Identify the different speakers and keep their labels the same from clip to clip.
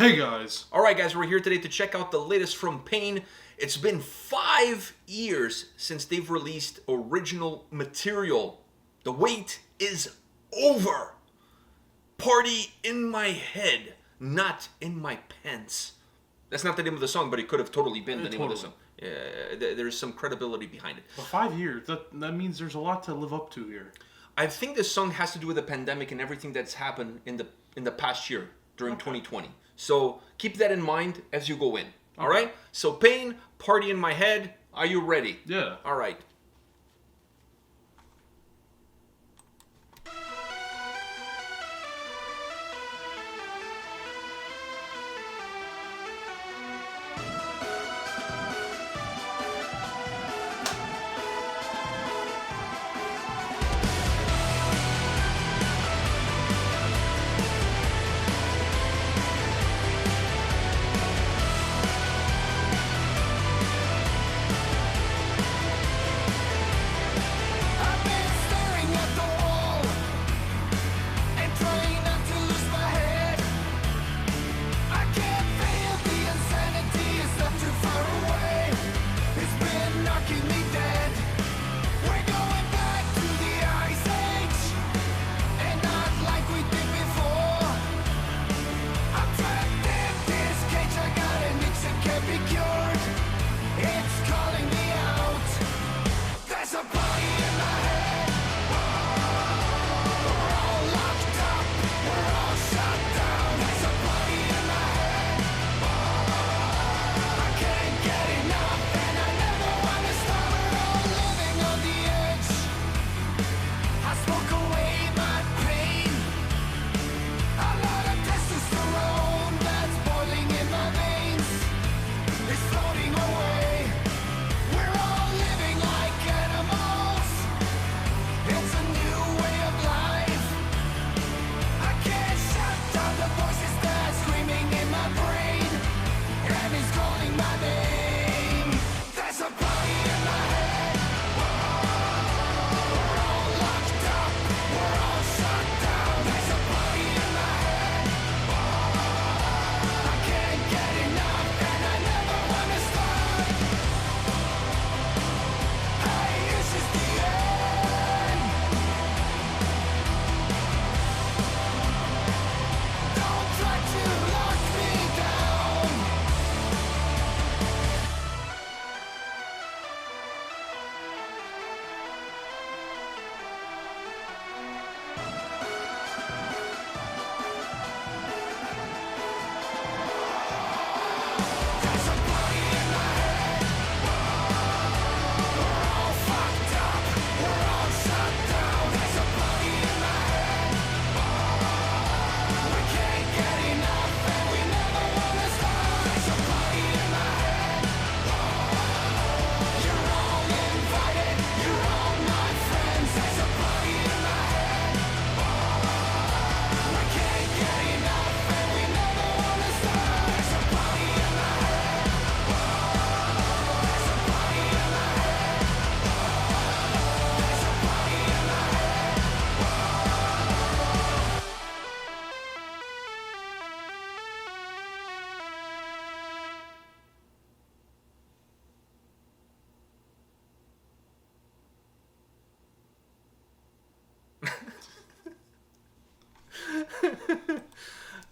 Speaker 1: Hey guys!
Speaker 2: Alright guys, we're here today to check out the latest from Pain. It's been 5 years since they've released original material. The wait is over. Party in my head, not in my pants. That's not the name of the song, but it could have totally been the name of the song. There's some credibility behind it.
Speaker 1: Well, 5 years, that means there's a lot to live up to here.
Speaker 2: I think this song has to do with the pandemic and everything that's happened in the past year during 2020. So keep that in mind as you go in. All right? So Pain, Party in My Head. Are you ready?
Speaker 1: Yeah.
Speaker 2: All right.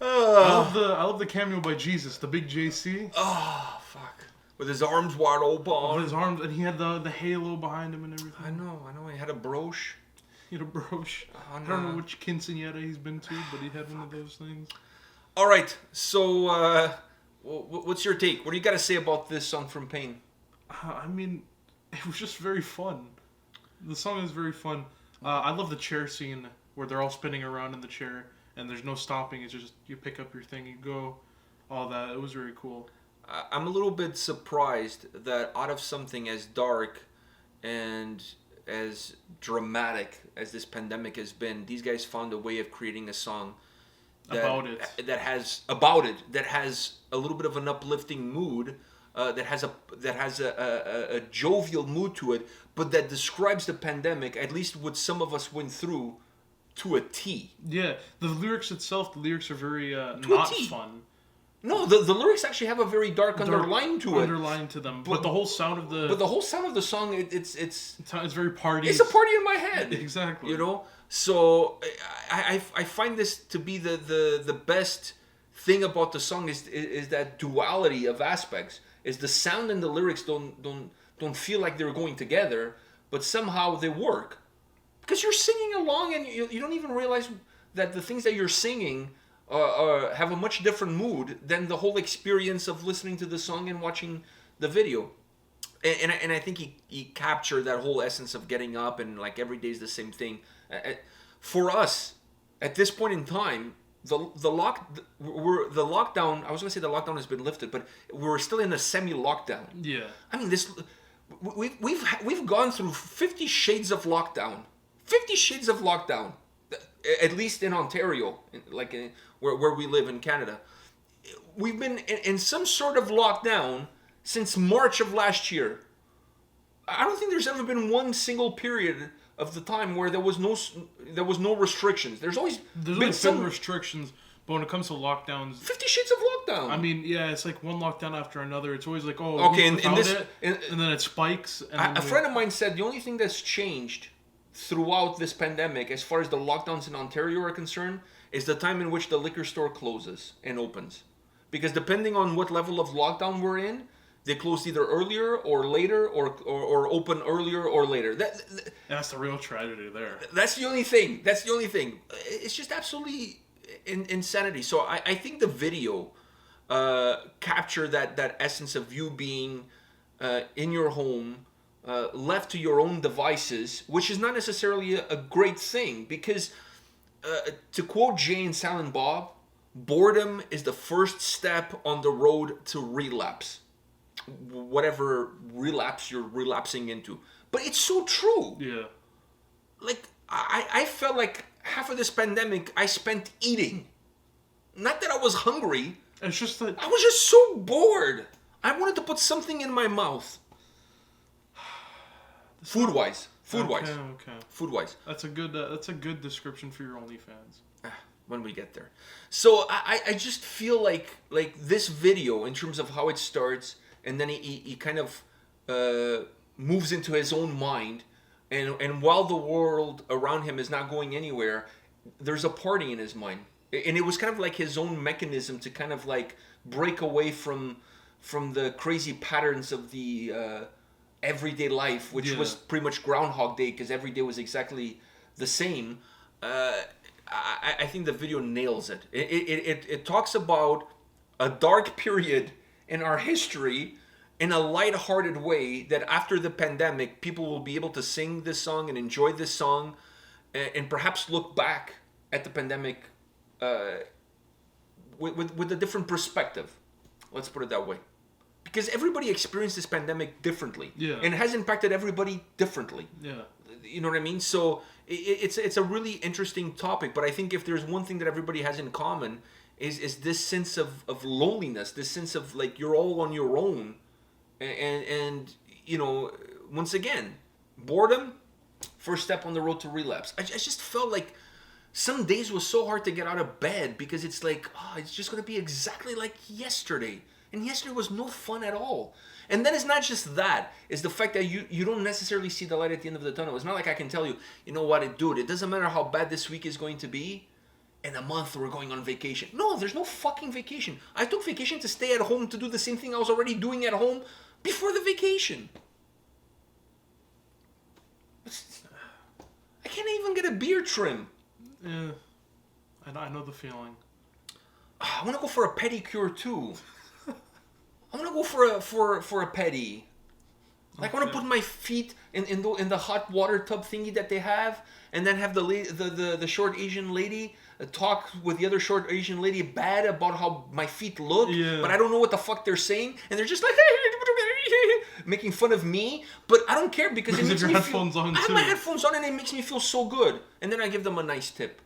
Speaker 1: I love the cameo by Jesus, the big JC.
Speaker 2: Oh, fuck. With his arms wide open.
Speaker 1: With his arms, and he had the halo behind him and everything.
Speaker 2: I know. He had a brooch.
Speaker 1: He had a brooch.
Speaker 2: Oh, no.
Speaker 1: I don't know which quinceañera he's been to, but he had one of those things.
Speaker 2: All right. So, what's your take? What do you got to say about this song from Pain?
Speaker 1: I mean, it was just very fun. The song is very fun. I love the chair scene where they're all spinning around in the chair and there's no stopping. It's just you pick up your thing, you go, all that. It was very cool.
Speaker 2: I'm a little bit surprised that out of something as dark and as dramatic as this pandemic has been, these guys found a way of creating a song that has a little bit of an uplifting mood, that has a jovial mood to it, but that describes the pandemic, at least what some of us went through, to a T.
Speaker 1: Yeah, the lyrics are very not fun.
Speaker 2: No, the lyrics actually have a very dark underline to it.
Speaker 1: Underline to them, but the whole sound of the.
Speaker 2: But the whole sound of the song, it's
Speaker 1: very party.
Speaker 2: It's a party in my head.
Speaker 1: Exactly.
Speaker 2: You know, so I find this to be the best thing about the song is that duality of aspects. Is the sound and the lyrics don't feel like they're going together, but somehow they work because you're singing along and you don't even realize that the things that you're singing have a much different mood than the whole experience of listening to the song and watching the video. And I think he captured that whole essence of getting up and like every day is the same thing. For us, at this point in time, the lockdown. I was going to say the lockdown has been lifted, but we're still in a semi-lockdown.
Speaker 1: Yeah.
Speaker 2: I mean, we've gone through 50 shades of lockdown. 50 shades of lockdown. At least in Ontario, where we live in Canada, we've been in some sort of lockdown since March of last year. I don't think there's ever been one single period of the time where there was no restrictions. There's always been some
Speaker 1: restrictions, but when it comes to lockdowns,
Speaker 2: 50 shades of lockdown.
Speaker 1: I mean, yeah, it's like one lockdown after another. It's always like,
Speaker 2: okay, and then
Speaker 1: it spikes. And
Speaker 2: a friend of mine said the only thing that's changed throughout this pandemic, as far as the lockdowns in Ontario are concerned, is the time in which the liquor store closes and opens. Because depending on what level of lockdown we're in, they close either earlier or later or open earlier or later.
Speaker 1: That's the real tragedy there.
Speaker 2: That's the only thing. It's just absolutely insanity. So I think the video captured that essence of you being in your home, left to your own devices, which is not necessarily a great thing because, to quote Jay and Silent Bob, boredom is the first step on the road to relapse. Whatever relapse you're relapsing into. But it's so true.
Speaker 1: Yeah.
Speaker 2: Like, I felt like half of this pandemic I spent eating. Not that I was hungry.
Speaker 1: It's just that...
Speaker 2: I was just so bored. I wanted to put something in my mouth. Food-wise.
Speaker 1: Okay.
Speaker 2: Food-wise.
Speaker 1: That's a good description for your OnlyFans.
Speaker 2: When we get there. So I just feel like this video, in terms of how it starts, and then he kind of moves into his own mind, and while the world around him is not going anywhere, there's a party in his mind. And it was kind of like his own mechanism to kind of like break away from the crazy patterns of the everyday life, which was pretty much Groundhog Day, because every day was exactly the same. I think the video nails it. It talks about a dark period in our history in a lighthearted way, that after the pandemic, people will be able to sing this song and enjoy this song and perhaps look back at the pandemic with a different perspective. Let's put it that way. Because everybody experienced this pandemic differently.
Speaker 1: Yeah.
Speaker 2: And it has impacted everybody differently.
Speaker 1: Yeah.
Speaker 2: You know what I mean? So it's a really interesting topic, but I think if there's one thing that everybody has in common is this sense of loneliness, this sense of like you're all on your own. And you know, once again, boredom, first step on the road to relapse. I just felt like some days was so hard to get out of bed because it's like, it's just going to be exactly like yesterday. And yesterday was no fun at all. And then it's not just that. It's the fact that you don't necessarily see the light at the end of the tunnel. It's not like I can tell you, you know what, dude, it doesn't matter how bad this week is going to be. In a month, we're going on vacation. No, there's no fucking vacation. I took vacation to stay at home to do the same thing I was already doing at home before the vacation. I can't even get a beard trim.
Speaker 1: Yeah, I know the feeling.
Speaker 2: I want to go for a pedicure too. I want to go for a pedi. Like, I want to put my feet in the hot water tub thingy that they have, and then have the short Asian lady talk with the other short Asian lady bad about how my feet look, but I don't know what the fuck they're saying, and they're just like making fun of me, but I don't care because it makes me feel... I have my headphones on and it makes me feel so good, and then I give them a nice tip.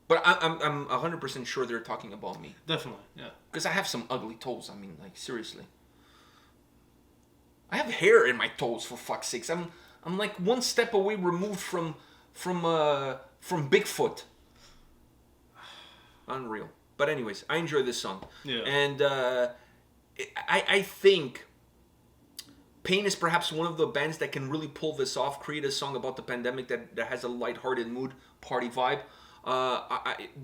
Speaker 2: But I'm 100% sure they're talking about me.
Speaker 1: Definitely, yeah.
Speaker 2: Because I have some ugly toes. I mean, like, seriously. I have hair in my toes, for fuck's sakes. I'm like one step away removed from Bigfoot. Unreal. But anyways, I enjoy this song.
Speaker 1: Yeah.
Speaker 2: And I think Pain is perhaps one of the bands that can really pull this off, create a song about the pandemic that has a lighthearted mood, party vibe.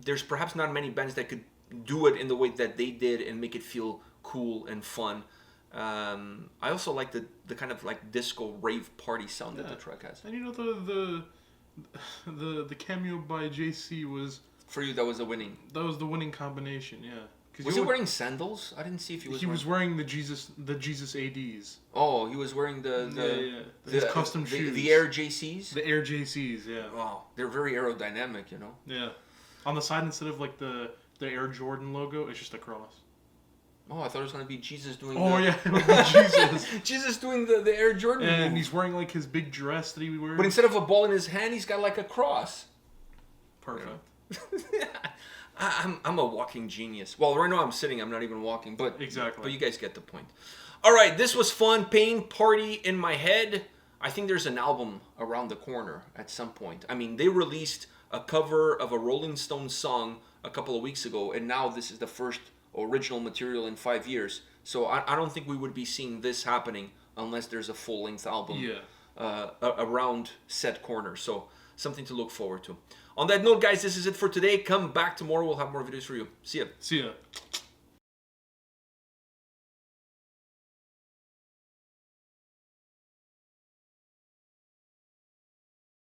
Speaker 2: There's perhaps not many bands that could do it in the way that they did and make it feel cool and fun. I also like the kind of like disco rave party sound that the track has.
Speaker 1: And you know the cameo by JC was,
Speaker 2: For you, that was a winning.
Speaker 1: that was the winning combination. Yeah.
Speaker 2: Was he wearing sandals? I didn't see if he was.
Speaker 1: He was wearing the Jesus ADs.
Speaker 2: Oh, he was wearing the
Speaker 1: His custom shoes.
Speaker 2: The Air JCs.
Speaker 1: The Air JCs, yeah.
Speaker 2: Wow, they're very aerodynamic, you know.
Speaker 1: Yeah. On the side, instead of like the Air Jordan logo, it's just a cross.
Speaker 2: Oh, I thought it was gonna be Jesus doing.
Speaker 1: Oh yeah, it would be Jesus.
Speaker 2: Jesus doing the Air Jordan.
Speaker 1: And
Speaker 2: move.
Speaker 1: he's wearing like his big dress that he wears.
Speaker 2: But instead of a ball in his hand, he's got like a cross.
Speaker 1: Perfect.
Speaker 2: I'm a walking genius. Well, right now I'm sitting. I'm not even walking. But
Speaker 1: Exactly.
Speaker 2: But you guys get the point. All right, this was fun. Pain Party in my head. I think there's an album around the corner at some point. I mean, they released a cover of a Rolling Stones song a couple of weeks ago, and now this is the first original material in 5 years. So I don't think we would be seeing this happening unless there's a full-length album around said corner. So something to look forward to. On that note, guys, this is it for today. Come back tomorrow. We'll have more videos for you. See ya.
Speaker 1: See ya.